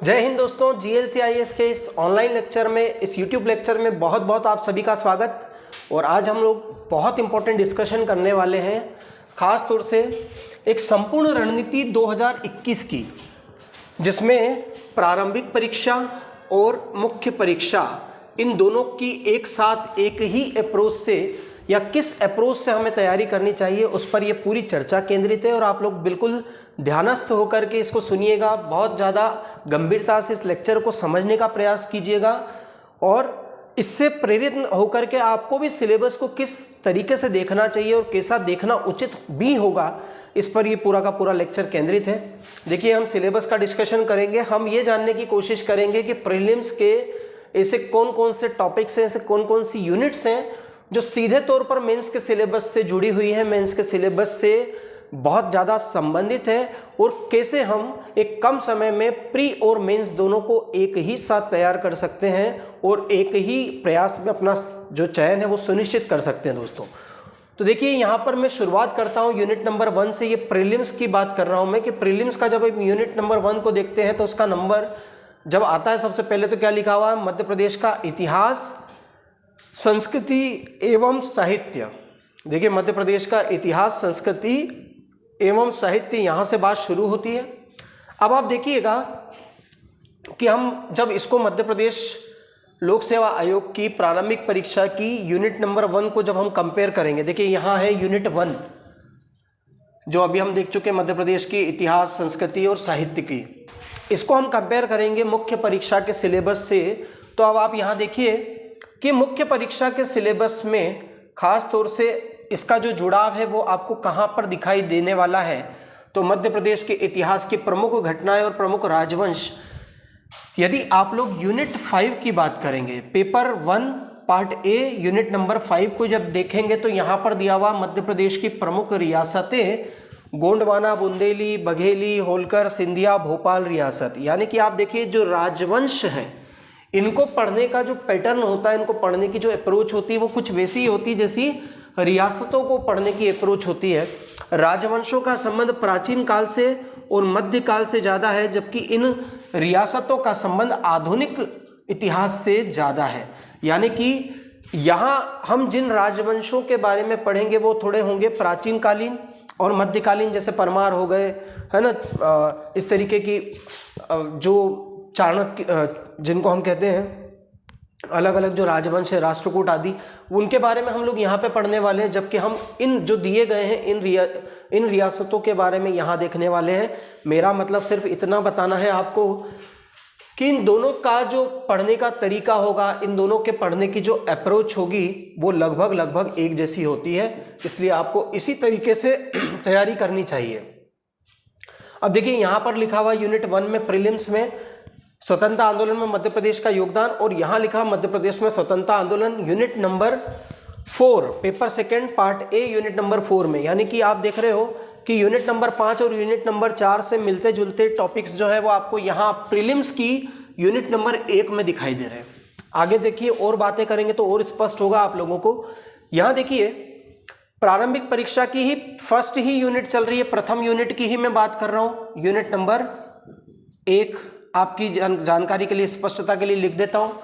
जय हिंद दोस्तों, GLCIS के इस ऑनलाइन लेक्चर में, इस यूट्यूब लेक्चर में बहुत बहुत आप सभी का स्वागत। और आज हम लोग बहुत इंपॉर्टेंट डिस्कशन करने वाले हैं, ख़ास तौर से एक संपूर्ण रणनीति 2021 की, जिसमें प्रारंभिक परीक्षा और मुख्य परीक्षा इन दोनों की एक साथ एक ही अप्रोच से या किस अप्रोच से हमें तैयारी करनी चाहिए, उस पर ये पूरी चर्चा केंद्रित है। और आप लोग बिल्कुल ध्यानस्थ होकर के इसको सुनिएगा, बहुत ज़्यादा गंभीरता से इस लेक्चर को समझने का प्रयास कीजिएगा और इससे प्रेरित होकर के आपको भी सिलेबस को किस तरीके से देखना चाहिए और कैसा देखना उचित भी होगा, इस पर ये पूरा का पूरा लेक्चर केंद्रित है। देखिए, हम सिलेबस का डिस्कशन करेंगे, हम ये जानने की कोशिश करेंगे कि प्रीलिम्स के ऐसे कौन कौन से टॉपिक्स हैं, ऐसे कौन कौन सी यूनिट्स हैं जो सीधे तौर पर मेंस के सिलेबस से जुड़ी हुई है, मेंस के सिलेबस से बहुत ज़्यादा संबंधित है, और कैसे हम एक कम समय में प्री और मेंस दोनों को एक ही साथ तैयार कर सकते हैं और एक ही प्रयास में अपना जो चयन है वो सुनिश्चित कर सकते हैं दोस्तों। तो देखिए, यहाँ पर मैं शुरुआत करता हूँ यूनिट नंबर 1 से। ये प्रीलिम्स की बात कर रहा हूँ मैं कि प्रीलिम्स का जब यूनिट नंबर 1 को देखते हैं तो उसका नंबर जब आता है, सबसे पहले तो क्या लिखा हुआ है, मध्य प्रदेश का इतिहास, संस्कृति एवं साहित्य। देखिए, मध्य प्रदेश का इतिहास, संस्कृति एवं साहित्य, यहाँ से बात शुरू होती है। अब आप देखिएगा कि हम जब इसको मध्य प्रदेश लोक सेवा आयोग की प्रारंभिक परीक्षा की यूनिट नंबर 1 को जब हम कंपेयर करेंगे, देखिए यहाँ है यूनिट 1 जो अभी हम देख चुके हैं, मध्य प्रदेश की इतिहास, संस्कृति और साहित्य की। इसको हम कंपेयर करेंगे मुख्य परीक्षा के सिलेबस से। तो अब आप यहाँ देखिए कि मुख्य परीक्षा के सिलेबस में खास तौर से इसका जो जुड़ाव है वो आपको कहाँ पर दिखाई देने वाला है। तो मध्य प्रदेश के इतिहास की प्रमुख घटनाएं और प्रमुख राजवंश, यदि आप लोग यूनिट 5 की बात करेंगे, paper 1 part a unit number 5 को जब देखेंगे तो यहाँ पर दिया हुआ मध्य प्रदेश की प्रमुख रियासतें, गोंडवाना, बुंदेली, बघेली, होलकर, सिंधिया, भोपाल रियासत। यानी कि आप देखिए, जो राजवंश हैं इनको पढ़ने का जो पैटर्न होता है, इनको पढ़ने की जो अप्रोच होती है वो कुछ वैसी ही होती है जैसी रियासतों को पढ़ने की अप्रोच होती है। राजवंशों का संबंध प्राचीन काल से और मध्य काल से ज़्यादा है, जबकि इन रियासतों का संबंध आधुनिक इतिहास से ज़्यादा है। यानी कि यहाँ हम जिन राजवंशों के बारे में पढ़ेंगे वो थोड़े होंगे प्राचीन कालीन और मध्यकालीन, जैसे परमार हो गए, है ना, इस तरीके की जो चाणक्य, जिनको हम कहते हैं अलग अलग जो राजवंश है, राष्ट्रकूट आदि, उनके बारे में हम लोग यहाँ पे पढ़ने वाले हैं। जबकि हम इन जो दिए गए हैं इन रियासतों के बारे में यहाँ देखने वाले हैं। मेरा मतलब सिर्फ इतना बताना है आपको कि इन दोनों का जो पढ़ने का तरीका होगा, इन दोनों के पढ़ने की जो अप्रोच होगी वो लगभग एक जैसी होती है। इसलिए आपको इसी तरीके से तैयारी करनी चाहिए। अब देखिए, यहाँ पर लिखा हुआ यूनिट 1 में प्रीलिम्स में स्वतंत्रता आंदोलन में मध्य प्रदेश का योगदान, और यहाँ लिखा मध्य प्रदेश में स्वतंत्रता आंदोलन unit number 4 paper 2 part a unit number 4 में। यानी कि आप देख रहे हो कि यूनिट नंबर 5 और यूनिट नंबर 4 से मिलते जुलते टॉपिक्स जो है वो आपको यहाँ प्रीलिम्स की यूनिट नंबर 1 में दिखाई दे रहे हैं। आगे देखिए, और बातें करेंगे तो और स्पष्ट होगा आप लोगों को। यहाँ देखिए, प्रारंभिक परीक्षा की ही फर्स्ट ही यूनिट चल रही है, प्रथम यूनिट की ही मैं बात कर रहा हूँ। यूनिट नंबर 1 आपकी जानकारी के लिए, स्पष्टता के लिए लिख देता हूँ।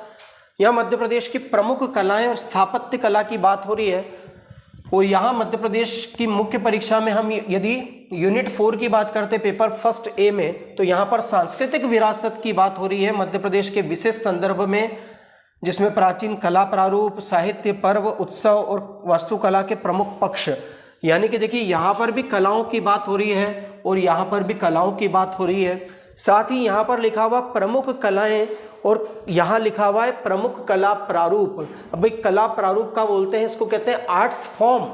यहाँ मध्य प्रदेश की प्रमुख कलाएं और स्थापत्य कला की बात हो रही है। और यहाँ मध्य प्रदेश की मुख्य परीक्षा में हम यदि यूनिट 4 की बात करते पेपर 1 ए में, तो यहाँ पर सांस्कृतिक विरासत की बात हो रही है मध्य प्रदेश के विशेष संदर्भ में, जिसमें प्राचीन कला प्रारूप, साहित्य, पर्व, उत्सव और वास्तुकला के प्रमुख पक्ष। यानी कि देखिए, यहाँ पर भी कलाओं की बात हो रही है और यहाँ पर भी कलाओं की बात हो रही है। साथ ही यहाँ पर लिखा हुआ प्रमुख कलाएं और यहाँ लिखा हुआ है प्रमुख कला प्रारूप। अब भाई, कला प्रारूप का बोलते हैं, इसको कहते हैं आर्ट्स फॉर्म।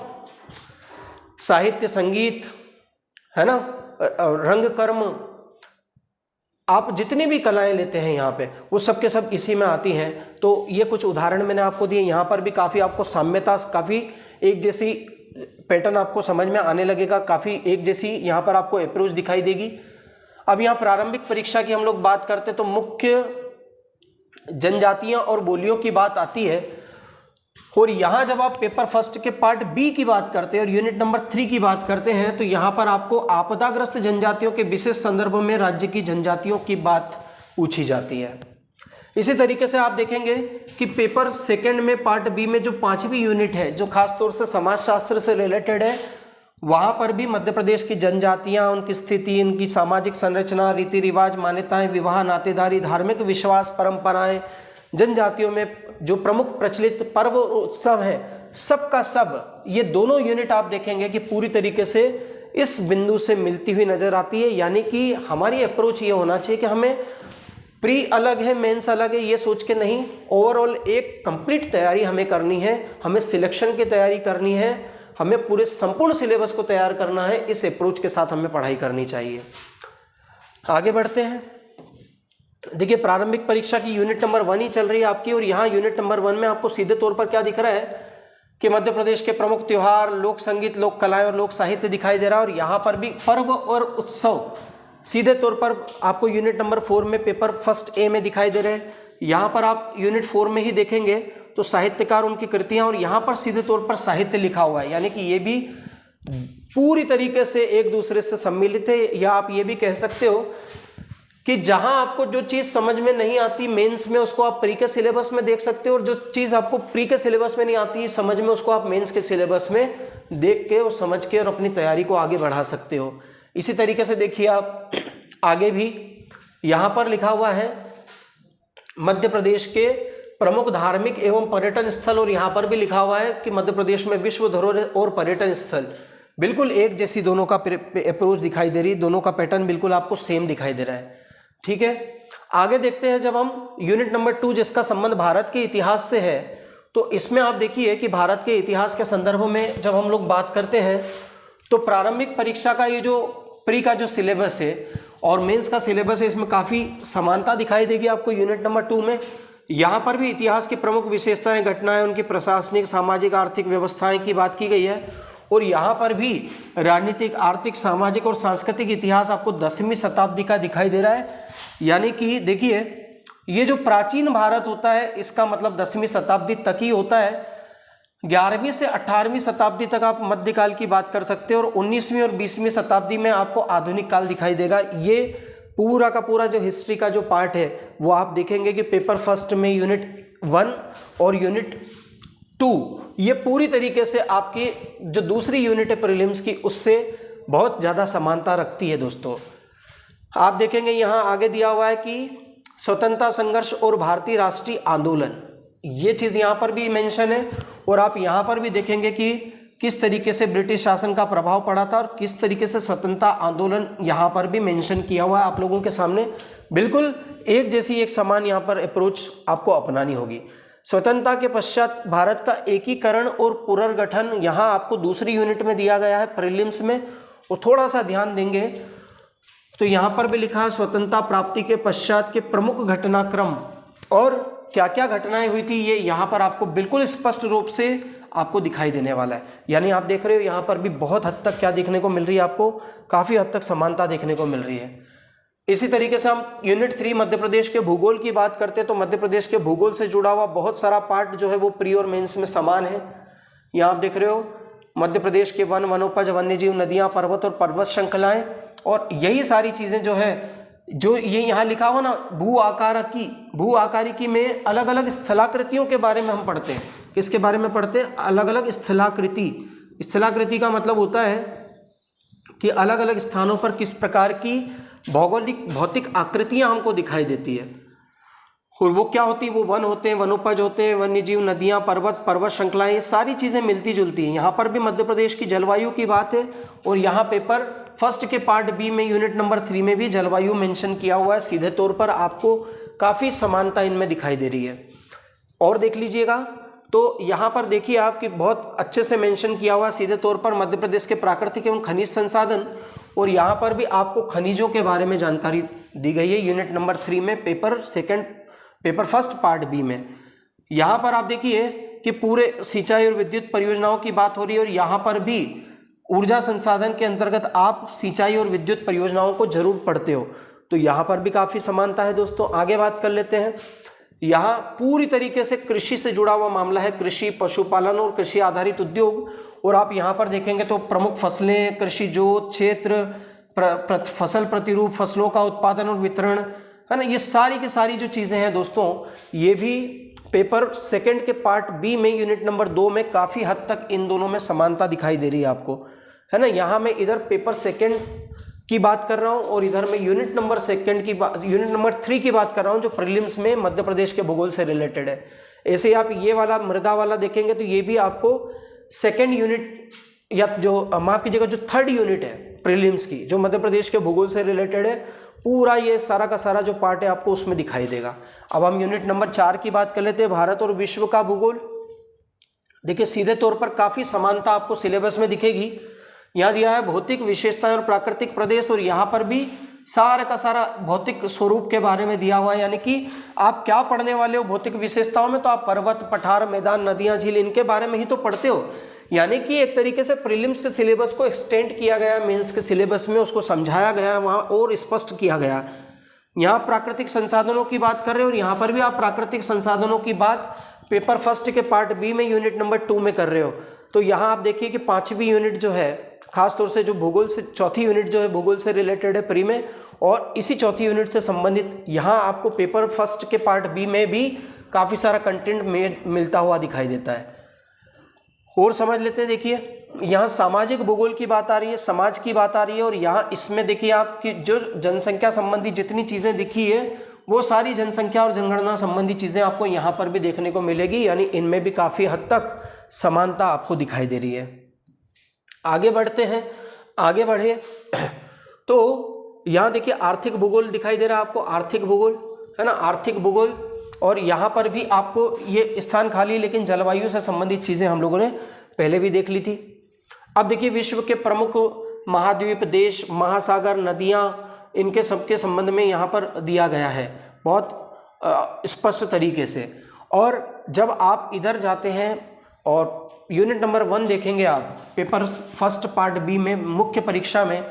साहित्य, संगीत, है ना, रंग कर्म, आप जितनी भी कलाएं लेते हैं यहाँ पे वो सब के सब इसी में आती हैं। तो ये कुछ उदाहरण मैंने आपको दिए। यहाँ पर भी काफ़ी आपको साम्यता, काफ़ी एक जैसी पैटर्न आपको समझ में आने लगेगा, काफ़ी एक जैसी यहाँ पर आपको अप्रोच दिखाई देगी। अब यहाँ प्रारंभिक परीक्षा की हम लोग बात करते तो मुख्य जनजातियां और बोलियों की बात आती है। और यहाँ जब आप पेपर 1 के पार्ट बी की बात करते हैं और यूनिट नंबर 3 की बात करते हैं तो यहाँ पर आपको आपदाग्रस्त जनजातियों के विशेष संदर्भ में राज्य की जनजातियों की बात पूछी जाती है। इसी तरीके से आप देखेंगे कि पेपर सेकंड में पार्ट बी में जो 5वीं यूनिट है जो खासतौर से समाजशास्त्र से रिलेटेड है, वहाँ पर भी मध्य प्रदेश की जनजातियाँ, उनकी स्थिति, उनकी सामाजिक संरचना, रीति रिवाज, मान्यताएं, विवाह, नातेदारी, धार्मिक विश्वास, परंपराएं, जनजातियों में जो प्रमुख प्रचलित पर्व उत्सव है, सब का सब ये दोनों यूनिट आप देखेंगे कि पूरी तरीके से इस बिंदु से मिलती हुई नजर आती है। यानी कि हमारी अप्रोच ये होना चाहिए कि हमें प्री अलग है, मेंस अलग है, ये सोच के नहीं, ओवरऑल एक कंप्लीट तैयारी हमें करनी है, हमें सिलेक्शन की तैयारी करनी है, हमें पूरे संपूर्ण सिलेबस को तैयार करना है। इस अप्रोच के साथ हमें पढ़ाई करनी चाहिए। आगे बढ़ते हैं। देखिए, प्रारंभिक परीक्षा की यूनिट नंबर 1 ही चल रही है आपकी, और यहाँ यूनिट नंबर 1 में आपको सीधे तौर पर क्या दिख रहा है कि मध्य प्रदेश के प्रमुख त्योहार, लोक संगीत, लोक कलाएं और लोक साहित्य दिखाई दे रहा है। और यहाँ पर भी पर्व और उत्सव सीधे तौर पर आपको यूनिट नंबर 4 में पेपर फर्स्ट ए में दिखाई दे रहे हैं। यहाँ पर आप यूनिट 4 में ही देखेंगे तो साहित्यकार, उनकी कृतियां, और यहाँ पर सीधे तौर पर साहित्य लिखा हुआ है। यानी कि ये भी पूरी तरीके से एक दूसरे से सम्मिलित है। या आप ये भी कह सकते हो कि जहां आपको जो चीज समझ में नहीं आती मेंस में, उसको आप प्री के सिलेबस में देख सकते हो, और जो चीज आपको प्री के सिलेबस में नहीं आती समझ में, उसको आप मेंस के सिलेबस में देख के और समझ के और अपनी तैयारी को आगे बढ़ा सकते हो। इसी तरीके से देखिए आप आगे भी यहाँ पर लिखा हुआ है मध्य प्रदेश के प्रमुख धार्मिक एवं पर्यटन स्थल, और यहाँ पर भी लिखा हुआ है कि मध्य प्रदेश में विश्व धरोहर और पर्यटन स्थल। बिल्कुल एक जैसी दोनों का अप्रोच दिखाई दे रही, दोनों का पैटर्न बिल्कुल आपको सेम दिखाई दे रहा है। ठीक है, आगे देखते हैं। जब हम यूनिट नंबर 2 जिसका संबंध भारत के इतिहास से है, तो इसमें आप देखिए कि भारत के इतिहास के संदर्भ में जब हम लोग बात करते हैं तो प्रारंभिक परीक्षा का ये जो प्री का जो सिलेबस है और मेंस का सिलेबस है, इसमें काफ़ी समानता दिखाई देगी आपको यूनिट नंबर 2 में। यहाँ पर भी इतिहास की प्रमुख विशेषताएं, घटनाएं, उनकी प्रशासनिक, सामाजिक, आर्थिक व्यवस्थाएं की बात की गई है, और यहाँ पर भी राजनीतिक, आर्थिक, सामाजिक और सांस्कृतिक इतिहास आपको 10वीं शताब्दी का दिखाई दे रहा है। यानी कि देखिए, ये जो प्राचीन भारत होता है इसका मतलब 10वीं शताब्दी तक ही होता है। 11वीं से 18वीं शताब्दी तक आप मध्यकाल की बात कर सकते हो, और 19वीं और 20वीं शताब्दी में आपको आधुनिक काल दिखाई देगा। ये पूरा का पूरा जो हिस्ट्री का जो पार्ट है वो आप देखेंगे कि पेपर फर्स्ट में यूनिट 1 और यूनिट 2 ये पूरी तरीके से आपकी जो दूसरी यूनिट है प्रीलिम्स की, उससे बहुत ज़्यादा समानता रखती है। दोस्तों आप देखेंगे यहाँ आगे दिया हुआ है कि स्वतंत्रता संघर्ष और भारतीय राष्ट्रीय आंदोलन, ये चीज़ यहाँ पर भी मेंशन है, और आप यहाँ पर भी देखेंगे कि किस तरीके से ब्रिटिश शासन का प्रभाव पड़ा था और किस तरीके से स्वतंत्रता आंदोलन यहाँ पर भी मेंशन किया हुआ है आप लोगों के सामने। बिल्कुल एक जैसी, एक समान यहाँ पर अप्रोच आपको अपनानी होगी। स्वतंत्रता के पश्चात भारत का एकीकरण और पुनर्गठन यहाँ आपको दूसरी यूनिट में दिया गया है प्रीलिम्स में, और थोड़ा सा ध्यान देंगे तो यहाँ पर भी लिखा है स्वतंत्रता प्राप्ति के पश्चात के प्रमुख घटनाक्रम और क्या क्या घटनाएं हुई थी, ये यहाँ पर आपको बिल्कुल स्पष्ट रूप से आपको दिखाई देने वाला है। यानी आप देख रहे हो यहाँ पर भी बहुत हद तक क्या देखने को मिल रही है, आपको काफ़ी हद तक समानता देखने को मिल रही है। इसी तरीके से हम यूनिट 3 मध्य प्रदेश के भूगोल की बात करते हैं, तो मध्य प्रदेश के भूगोल से जुड़ा हुआ बहुत सारा पार्ट जो है वो प्री और मेंस में समान है। यहाँ आप देख रहे हो मध्य प्रदेश के वन, वनोपज, वन्यजीव, नदियाँ, पर्वत और पर्वत श्रृंखलाएं, और यही सारी चीज़ें जो है, जो ये यहाँ लिखा हुआ ना भू आकारिकी में अलग अलग स्थलाकृतियों के बारे में हम पढ़ते हैं। किसके बारे में पढ़ते हैं? अलग अलग स्थलाकृति। स्थलाकृति का मतलब होता है कि अलग अलग स्थानों पर किस प्रकार की भौतिक आकृतियां हमको दिखाई देती है, और वो क्या होती है, वो वन होते हैं, वनोपज होते हैं, वन्यजीव, नदियाँ, पर्वत श्रृंखलाएं, ये सारी चीज़ें मिलती जुलती हैं। यहाँ पर भी मध्य प्रदेश की जलवायु की बात है, और यहाँ पेपर फर्स्ट के पार्ट बी में यूनिट नंबर 3 में भी जलवायु मेंशन किया हुआ है। सीधे तौर पर आपको काफ़ी समानता इनमें दिखाई दे रही है। और देख लीजिएगा तो यहाँ पर देखिए आपकी बहुत अच्छे से मेंशन किया हुआ सीधे तौर पर मध्य प्रदेश के प्राकृतिक एवं खनिज संसाधन, और यहाँ पर भी आपको खनिजों के बारे में जानकारी दी गई है यूनिट नंबर 3 में पेपर फर्स्ट पार्ट बी में। यहाँ पर आप देखिए कि पूरे सिंचाई और विद्युत परियोजनाओं की बात हो रही है, और यहाँ पर भी ऊर्जा संसाधन के अंतर्गत आप सिंचाई और विद्युत परियोजनाओं को जरूर पढ़ते हो, तो यहाँ पर भी काफ़ी समानता है। दोस्तों आगे बात कर लेते हैं। यहाँ पूरी तरीके से कृषि से जुड़ा हुआ मामला है, कृषि, पशुपालन और कृषि आधारित उद्योग, और आप यहाँ पर देखेंगे तो प्रमुख फसलें, कृषि जोत क्षेत्र, फसल प्रतिरूप, फसलों का उत्पादन और वितरण, है ना। ये सारी की सारी जो चीज़ें हैं दोस्तों, ये भी पेपर सेकंड के पार्ट बी में यूनिट नंबर 2 में काफ़ी हद तक इन दोनों में समानता दिखाई दे रही है आपको, है ना। यहाँ मैं इधर पेपर सेकंड की बात कर रहा हूँ और इधर मैं यूनिट नंबर 3 की बात कर रहा हूँ, जो प्रीलिम्स में मध्य प्रदेश के भूगोल से रिलेटेड है। ऐसे ही आप ये वाला मृदा वाला देखेंगे तो ये भी आपको सेकेंड यूनिट या जो माफ कीजिएगा जो थर्ड यूनिट है प्रीलिम्स की, जो मध्य प्रदेश के भूगोल से रिलेटेड है, पूरा ये सारा का सारा जो पार्ट है आपको उसमें दिखाई देगा। अब हम यूनिट नंबर 4 की बात कर लेते हैं, भारत और विश्व का भूगोल। देखिए सीधे तौर पर काफ़ी समानता आपको सिलेबस में दिखेगी। यहाँ दिया है भौतिक विशेषताएं और प्राकृतिक प्रदेश, और यहाँ पर भी सारा का सारा भौतिक स्वरूप के बारे में दिया हुआ है। यानी कि आप क्या पढ़ने वाले हो भौतिक विशेषताओं में, तो आप पर्वत, पठार, मैदान, नदियाँ, झील, इनके बारे में ही तो पढ़ते हो। यानी कि एक तरीके से प्रीलिम्स के सिलेबस को एक्सटेंड किया गया, मेंस के सिलेबस में उसको समझाया गया, वहाँ और स्पष्ट किया गया। यहाँ प्राकृतिक संसाधनों की बात कर रहे हो और यहाँ पर भी आप प्राकृतिक संसाधनों की बात पेपर फर्स्ट के पार्ट बी में यूनिट नंबर 2 में कर रहे हो। तो यहाँ आप देखिए कि 5वीं यूनिट जो है, खासतौर से जो भूगोल से, 4थी यूनिट जो है भूगोल से रिलेटेड है प्री में, और इसी 4थी यूनिट से संबंधित यहाँ आपको पेपर फर्स्ट के पार्ट बी में भी काफ़ी सारा कंटेंट मिलता हुआ दिखाई देता है। और समझ लेते हैं, देखिए यहाँ सामाजिक भूगोल की बात आ रही है, समाज की बात आ रही है, और यहाँ इसमें देखिए आपकी जो जनसंख्या संबंधी जितनी चीज़ें दिखी है वो सारी जनसंख्या और जनगणना संबंधी चीज़ें आपको यहाँ पर भी देखने को मिलेगी। यानी इनमें भी काफ़ी हद तक समानता आपको दिखाई दे रही है। आगे बढ़ते हैं, आगे बढ़े तो यहाँ देखिए आर्थिक भूगोल दिखाई दे रहा है आपको, आर्थिक भूगोल, है ना, आर्थिक भूगोल। और यहाँ पर भी आपको ये स्थान खाली, लेकिन जलवायु से संबंधित चीज़ें हम लोगों ने पहले भी देख ली थी। अब देखिए विश्व के प्रमुख महाद्वीप, देश, महासागर, नदियाँ, इनके सबके संबंध में यहाँ पर दिया गया है बहुत स्पष्ट तरीके से। और जब आप इधर जाते हैं और यूनिट नंबर 1 देखेंगे आप पेपर फर्स्ट पार्ट बी में मुख्य परीक्षा में,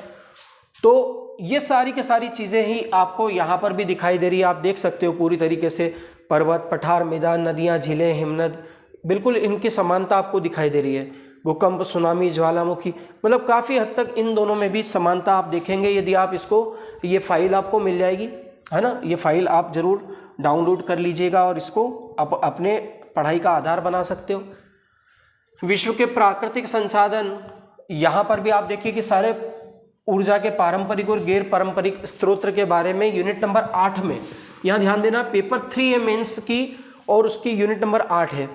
तो ये सारी की सारी चीज़ें ही आपको यहाँ पर भी दिखाई दे रही है। आप देख सकते हो पूरी तरीके से पर्वत, पठार, मैदान, नदियाँ, झीलें, हिमनद, बिल्कुल इनकी समानता आपको दिखाई दे रही है। भूकंप, सुनामी, ज्वालामुखी, मतलब काफ़ी हद तक इन दोनों में भी समानता आप देखेंगे। यदि आप इसको, ये फाइल आपको मिल जाएगी, है ना, ये फाइल आप ज़रूर डाउनलोड कर लीजिएगा और इसको अपने पढ़ाई का आधार बना सकते हो। विश्व के प्राकृतिक संसाधन, यहाँ पर भी आप देखिए कि सारे ऊर्जा के पारंपरिक और गैर पारंपरिक स्रोत के बारे में यूनिट नंबर 8 में, यहाँ ध्यान देना पेपर 3 है मेंस की और उसकी यूनिट नंबर 8 है,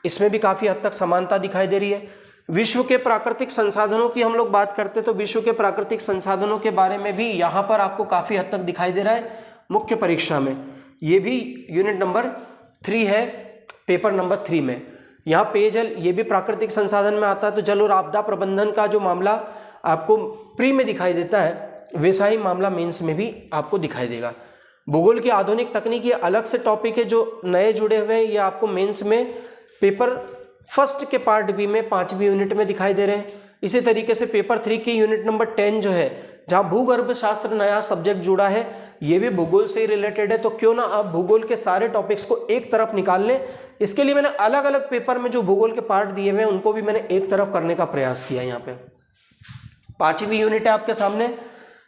इसमें भी काफ़ी हद तक समानता दिखाई दे रही है। विश्व के प्राकृतिक संसाधनों की हम लोग बात करते तो विश्व के प्राकृतिक संसाधनों के बारे में भी यहाँ पर आपको काफ़ी हद तक दिखाई दे रहा है मुख्य परीक्षा में। ये भी यूनिट नंबर 3 है पेपर नंबर 3 में। यहाँ पेयजल, ये भी प्राकृतिक संसाधन में आता है, तो जल और आपदा प्रबंधन का जो मामला आपको प्री में दिखाई देता है, वैसा ही मामला मेंस में भी आपको दिखाई देगा। भूगोल की आधुनिक तकनीकी अलग से टॉपिक है जो नए जुड़े हुए हैं, ये आपको मेंस में पेपर फर्स्ट के पार्ट बी में 5वीं यूनिट में दिखाई दे रहे हैं। इसी तरीके से पेपर 3 की यूनिट नंबर 10 जो है, जहाँ भूगर्भ शास्त्र नया सब्जेक्ट जुड़ा है, ये भी भूगोल से ही रिलेटेड है। तो क्यों ना आप भूगोल के सारे टॉपिक्स को एक तरफ निकाल लें। इसके लिए मैंने अलग अलग पेपर में जो भूगोल के पार्ट दिए हुए हैं उनको भी मैंने एक तरफ करने का प्रयास किया। यहाँ पे 5वीं यूनिट है आपके सामने,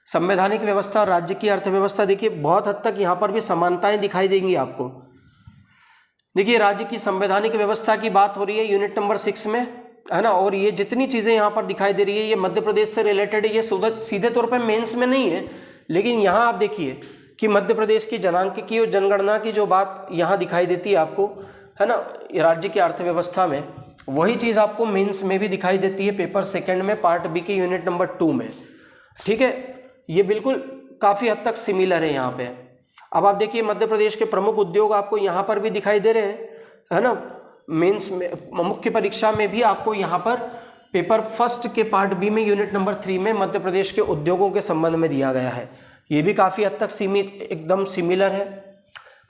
संवैधानिक व्यवस्था और राज्य की अर्थव्यवस्था। देखिए बहुत हद तक यहाँ पर भी समानताएं दिखाई देंगी आपको। देखिए राज्य की संवैधानिक व्यवस्था की बात हो रही है यूनिट नंबर 6 में, है ना, और ये जितनी चीज़ें यहाँ पर दिखाई दे रही है ये मध्य प्रदेश से रिलेटेड है। ये सीधे तौर पर मेंस में नहीं है, लेकिन यहाँ आप देखिए कि मध्य प्रदेश की जनांक और जनगणना की जो बात यहाँ दिखाई देती है आपको, है ना, राज्य की अर्थव्यवस्था में, वही चीज़ आपको मेंस में भी दिखाई देती है पेपर सेकंड में पार्ट बी के यूनिट नंबर 2 में। ठीक है, ये बिल्कुल काफ़ी हद तक सिमिलर है यहाँ पे। अब आप देखिए मध्य प्रदेश के प्रमुख उद्योग आपको यहाँ पर भी दिखाई दे रहे हैं, है ना, मेंस में मुख्य परीक्षा में भी आपको यहाँ पर पेपर फर्स्ट के पार्ट बी में यूनिट नंबर 3 में मध्य प्रदेश के उद्योगों के संबंध में दिया गया है। ये भी काफ़ी हद तक एकदम सिमिलर है।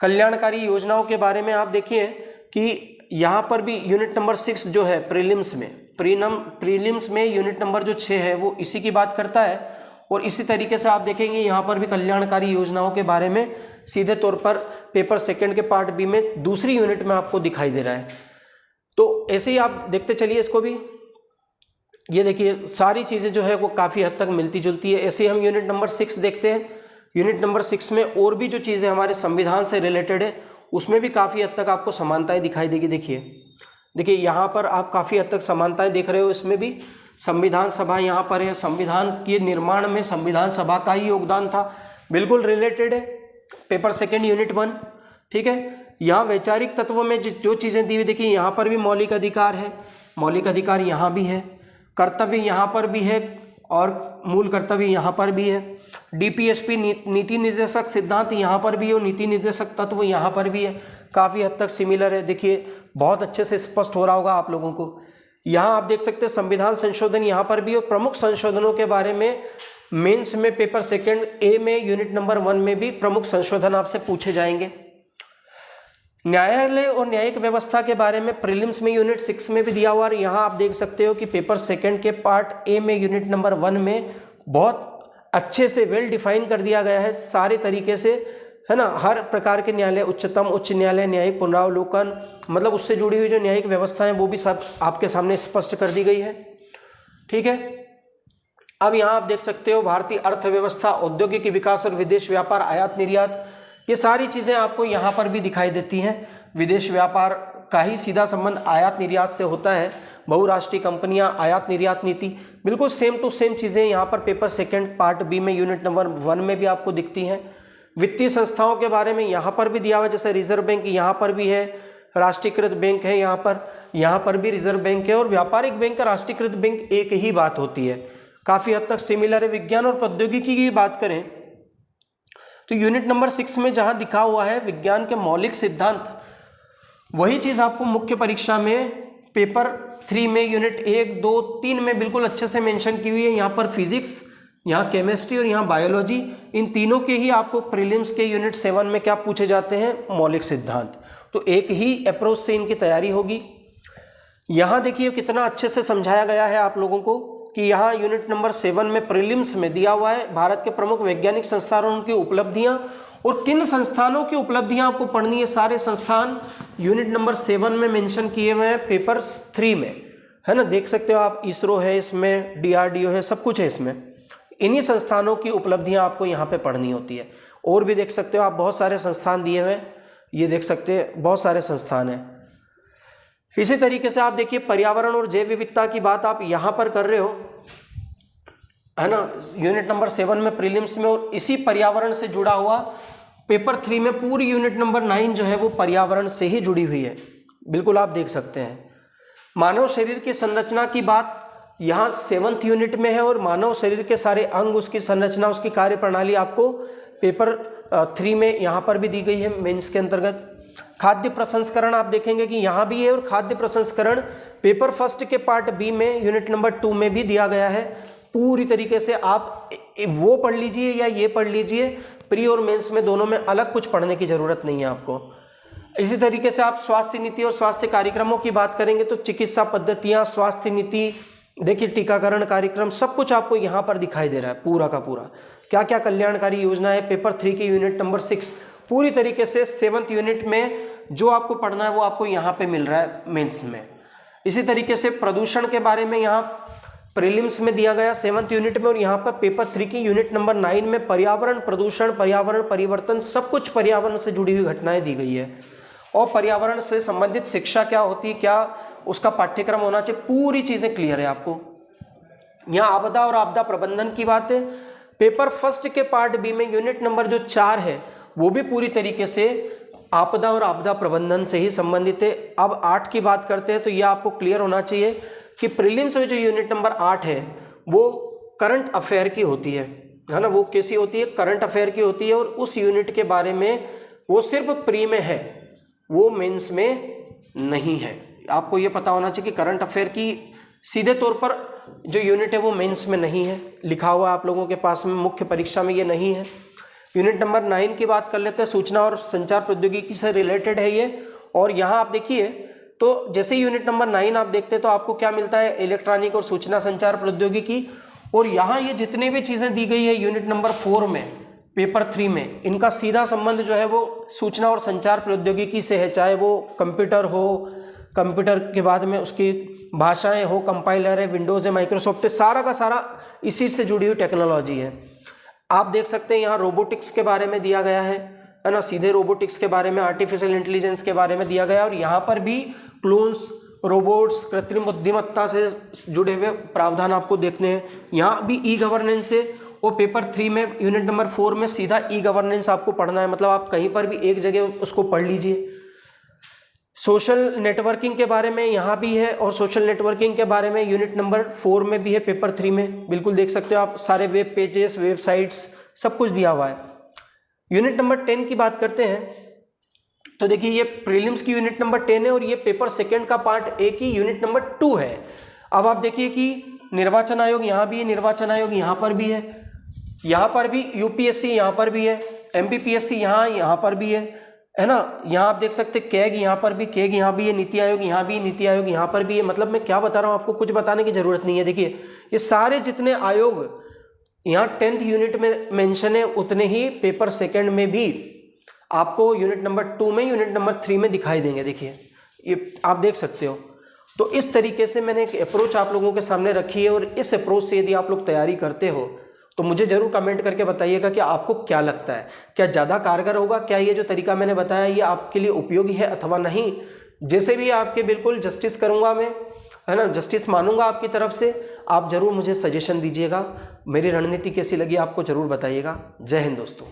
कल्याणकारी योजनाओं के बारे में आप देखिए कि यहाँ पर भी यूनिट नंबर 6 जो है प्रीलिम्स में यूनिट नंबर जो 6 है वो इसी की बात करता है। और इसी तरीके से आप देखेंगे यहाँ पर भी कल्याणकारी योजनाओं के बारे में सीधे तौर पर पेपर सेकंड के पार्ट बी में दूसरी यूनिट में आपको दिखाई दे रहा है। तो ऐसे ही आप देखते चलिए इसको भी। ये देखिए सारी चीज़ें जो है वो काफ़ी हद तक मिलती जुलती है। ऐसे ही हम यूनिट नंबर 6 देखते हैं, यूनिट नंबर 6 में और भी जो चीज़ें हमारे संविधान से रिलेटेड है उसमें भी काफ़ी हद तक आपको समानताएं दिखाई देगी। देखिए यहाँ पर आप काफ़ी हद तक समानताएं देख रहे हो। इसमें भी संविधान सभा यहाँ पर है, संविधान के निर्माण में संविधान सभा का ही योगदान था, बिल्कुल रिलेटेड है पेपर सेकेंड यूनिट 1। ठीक है, यहाँ वैचारिक तत्व में जो चीज़ें दी हुई, देखिए यहाँ पर भी मौलिक अधिकार है, मौलिक अधिकार यहाँ भी है, कर्तव्य यहाँ पर भी है और मूल कर्तव्य यहाँ पर भी है। डीपीएसपी नीति निर्देशक सिद्धांत यहाँ पर भी है और नीति निर्देशक तत्व यहाँ पर भी है, काफ़ी हद तक सिमिलर है। देखिए बहुत अच्छे से स्पष्ट हो रहा होगा आप लोगों को। यहाँ आप देख सकते हैं संविधान संशोधन यहाँ पर भी, और प्रमुख संशोधनों के बारे में मेंस में पेपर सेकंड ए में यूनिट नंबर 1 में भी प्रमुख संशोधन आपसे पूछे जाएंगे। न्यायालय और न्यायिक व्यवस्था के बारे में प्रीलिम्स में यूनिट 6 में भी दिया हुआ, और यहाँ आप देख सकते हो कि पेपर सेकंड के पार्ट ए में यूनिट नंबर 1 में बहुत अच्छे से वेल डिफाइन कर दिया गया है सारे तरीके से, है ना। हर प्रकार के न्यायालय, उच्चतम, उच्च न्यायालय, न्यायिक पुनरावलोकन, मतलब उससे जुड़ी हुई जो न्यायिक व्यवस्था है वो भी सब आपके सामने स्पष्ट कर दी गई है। ठीक है, अब यहाँ आप देख सकते हो भारतीय अर्थव्यवस्था, औद्योगिक विकास और विदेश व्यापार, आयात निर्यात, ये सारी चीज़ें आपको यहाँ पर भी दिखाई देती हैं। विदेश व्यापार का ही सीधा संबंध आयात निर्यात से होता है, बहुराष्ट्रीय कंपनियां, आयात निर्यात नीति, बिल्कुल सेम टू सेम चीज़ें यहाँ पर पेपर सेकंड पार्ट बी में यूनिट नंबर 1 में भी आपको दिखती हैं। वित्तीय संस्थाओं के बारे में यहाँ पर भी दिया हुआ, जैसे रिजर्व बैंक यहाँ पर भी है, राष्ट्रीयकृत बैंक है यहाँ पर भी रिजर्व बैंक है, और व्यापारिक बैंक का राष्ट्रीयकृत बैंक एक ही बात होती है, काफ़ी हद तक सिमिलर है। विज्ञान और प्रौद्योगिकी की बात करें तो यूनिट नंबर 6 में जहाँ दिखा हुआ है विज्ञान के मौलिक सिद्धांत, वही चीज़ आपको मुख्य परीक्षा में पेपर 3 में यूनिट 1, 2, 3 में बिल्कुल अच्छे से मेंशन की हुई है। यहाँ पर फिजिक्स, यहाँ केमिस्ट्री और यहाँ बायोलॉजी, इन तीनों के ही आपको प्रीलिम्स के यूनिट 7 में क्या पूछे जाते हैं, मौलिक सिद्धांत। तो एक ही अप्रोच से इनकी तैयारी होगी। यहाँ देखिए कितना अच्छे से समझाया गया है आप लोगों को कि यहाँ यूनिट नंबर 7 में प्रीलिम्स में दिया हुआ है भारत के प्रमुख वैज्ञानिक संस्थानों, उनकी उपलब्धियाँ और किन संस्थानों की उपलब्धियाँ आपको पढ़नी है। सारे संस्थान यूनिट नंबर 7 में मेंशन किए हुए हैं पेपर 3 में, है ना। देख सकते हो आप, इसरो है इसमें, DRDO है, सब कुछ है इसमें। इन्हीं संस्थानों की उपलब्धियाँ आपको यहाँ पे पढ़नी होती है। और भी देख सकते हो आप, बहुत सारे संस्थान दिए हुए हैं, ये देख सकते हैं बहुत सारे संस्थान हैं। इसी तरीके से आप देखिए पर्यावरण और जैव विविधता की बात आप यहाँ पर कर रहे हो, है ना, यूनिट नंबर 7 में प्रीलिम्स में, और इसी पर्यावरण से जुड़ा हुआ पेपर 3 में पूरी यूनिट नंबर 9 जो है वो पर्यावरण से ही जुड़ी हुई है, बिल्कुल आप देख सकते हैं। मानव शरीर की संरचना की बात यहाँ 7th यूनिट में है, और मानव शरीर के सारे अंग, उसकी संरचना, उसकी कार्य प्रणाली आपको पेपर 3 में यहाँ पर भी दी गई है मेंस के अंतर्गत। खाद्य प्रसंस्करण आप देखेंगे कि यहाँ भी है, और खाद्य प्रसंस्करण पेपर फर्स्ट के पार्ट बी में यूनिट नंबर 2 में भी दिया गया है। पूरी तरीके से आप वो पढ़ लीजिए या ये पढ़ लीजिए, प्री और मेंस में दोनों में अलग कुछ पढ़ने की जरूरत नहीं है आपको। इसी तरीके से आप स्वास्थ्य नीति और स्वास्थ्य कार्यक्रमों की बात करेंगे तो चिकित्सा पद्धतियाँ, स्वास्थ्य नीति, देखिए टीकाकरण कार्यक्रम, सब कुछ आपको यहाँ पर दिखाई दे रहा है पूरा का पूरा। क्या क्या कल्याणकारी योजना है, पेपर 3 की यूनिट नंबर 6 पूरी तरीके से 7th यूनिट में जो आपको पढ़ना है वो आपको यहाँ पे मिल रहा है मेंस में। इसी तरीके से प्रदूषण के बारे में यहाँ प्रीलिम्स में दिया गया 7th यूनिट में, और यहाँ पर पेपर 3 की यूनिट नंबर 9 में पर्यावरण, प्रदूषण, पर्यावरण परिवर्तन, सब कुछ पर्यावरण से जुड़ी हुई घटनाएं दी गई है। और पर्यावरण से संबंधित शिक्षा क्या होती है, क्या उसका पाठ्यक्रम होना चाहिए, पूरी चीज़ें क्लियर है आपको। यहाँ आपदा और आपदा प्रबंधन की बात है, पेपर फर्स्ट के पार्ट बी में यूनिट नंबर जो 4 है वो भी पूरी तरीके से आपदा और आपदा प्रबंधन से ही संबंधित है। अब 8 की बात करते हैं तो यह आपको क्लियर होना चाहिए कि प्रीलिम्स में जो यूनिट नंबर 8 है वो करंट अफेयर की होती है ना। वो कैसी होती है, करंट अफेयर की होती है, और उस यूनिट के बारे में वो सिर्फ प्री में है, वो मेंस में नहीं है। आपको ये पता होना चाहिए कि करंट अफेयर की सीधे तौर पर जो यूनिट है वो मेंस में नहीं है, लिखा हुआ आप लोगों के पास में, मुख्य परीक्षा में ये नहीं है। यूनिट नंबर 9 की बात कर लेते हैं, सूचना और संचार प्रौद्योगिकी से रिलेटेड है ये। और यहाँ आप देखिए तो जैसे यूनिट नंबर 9 आप देखते हैं तो आपको क्या मिलता है, इलेक्ट्रॉनिक और सूचना संचार प्रौद्योगिकी। और यहाँ ये जितने भी चीज़ें दी गई है यूनिट नंबर 4 में, पेपर 3 में, इनका सीधा संबंध जो है वो सूचना और संचार प्रौद्योगिकी से है, चाहे वो कंप्यूटर हो, कंप्यूटर के बाद में उसकी भाषाएं हो, कंपाइलर है, विंडोज़ है, माइक्रोसॉफ्ट है, सारा का सारा इसी से जुड़ी हुई टेक्नोलॉजी है। आप देख सकते हैं यहाँ रोबोटिक्स के बारे में दिया गया है ना, सीधे रोबोटिक्स के बारे में, आर्टिफिशियल इंटेलिजेंस के बारे में दिया गया है। और यहाँ पर भी क्लोन्स, रोबोट्स, कृत्रिम बुद्धिमत्ता से जुड़े हुए प्रावधान आपको देखने हैं। यहाँ भी ई गवर्नेंस है, और पेपर 3 में यूनिट नंबर 4 में सीधा ई गवर्नेंस आपको पढ़ना है, मतलब आप कहीं पर भी एक जगह उसको पढ़ लीजिए। सोशल नेटवर्किंग के बारे में यहाँ भी है, और सोशल नेटवर्किंग के बारे में यूनिट नंबर 4 में भी है, पेपर 3 में बिल्कुल देख सकते हो आप, सारे वेब पेजेस, वेबसाइट्स सब कुछ दिया हुआ है। यूनिट नंबर 10 की बात करते हैं तो देखिए ये प्रीलिम्स की यूनिट नंबर 10 है, और ये पेपर 2 का पार्ट ए की यूनिट नंबर 2 है। अब आप देखिए कि निर्वाचन आयोग यहाँ भी है, निर्वाचन आयोग यहाँ पर भी है, यहाँ पर भी यूपीएससी यहाँ पर भी है, एमपीपीएससी यहाँ पर भी है ना। यहाँ आप देख सकते कैग यहाँ पर भी, कैग यहाँ भी है, नीति आयोग यहाँ भी, नीति आयोग यहाँ पर भी है। मतलब मैं क्या बता रहा हूँ आपको, कुछ बताने की जरूरत नहीं है। देखिए ये सारे जितने आयोग यहाँ 10th यूनिट में मेंशन है, उतने ही पेपर 2 में भी आपको यूनिट नंबर 2 में, यूनिट नंबर 3 में दिखाई देंगे। देखिए ये आप देख सकते हो। तो इस तरीके से मैंने एक अप्रोच आप लोगों के सामने रखी है, और इस अप्रोच से यदि आप लोग तैयारी करते हो तो मुझे जरूर कमेंट करके बताइएगा कि आपको क्या लगता है, क्या ज़्यादा कारगर होगा, क्या ये जो तरीका मैंने बताया ये आपके लिए उपयोगी है अथवा नहीं। जैसे भी आपके बिल्कुल जस्टिस करूँगा मैं, है ना, जस्टिस मानूंगा आपकी तरफ से। आप जरूर मुझे सजेशन दीजिएगा, मेरी रणनीति कैसी लगी आपको जरूर बताइएगा। जय हिंद दोस्तों।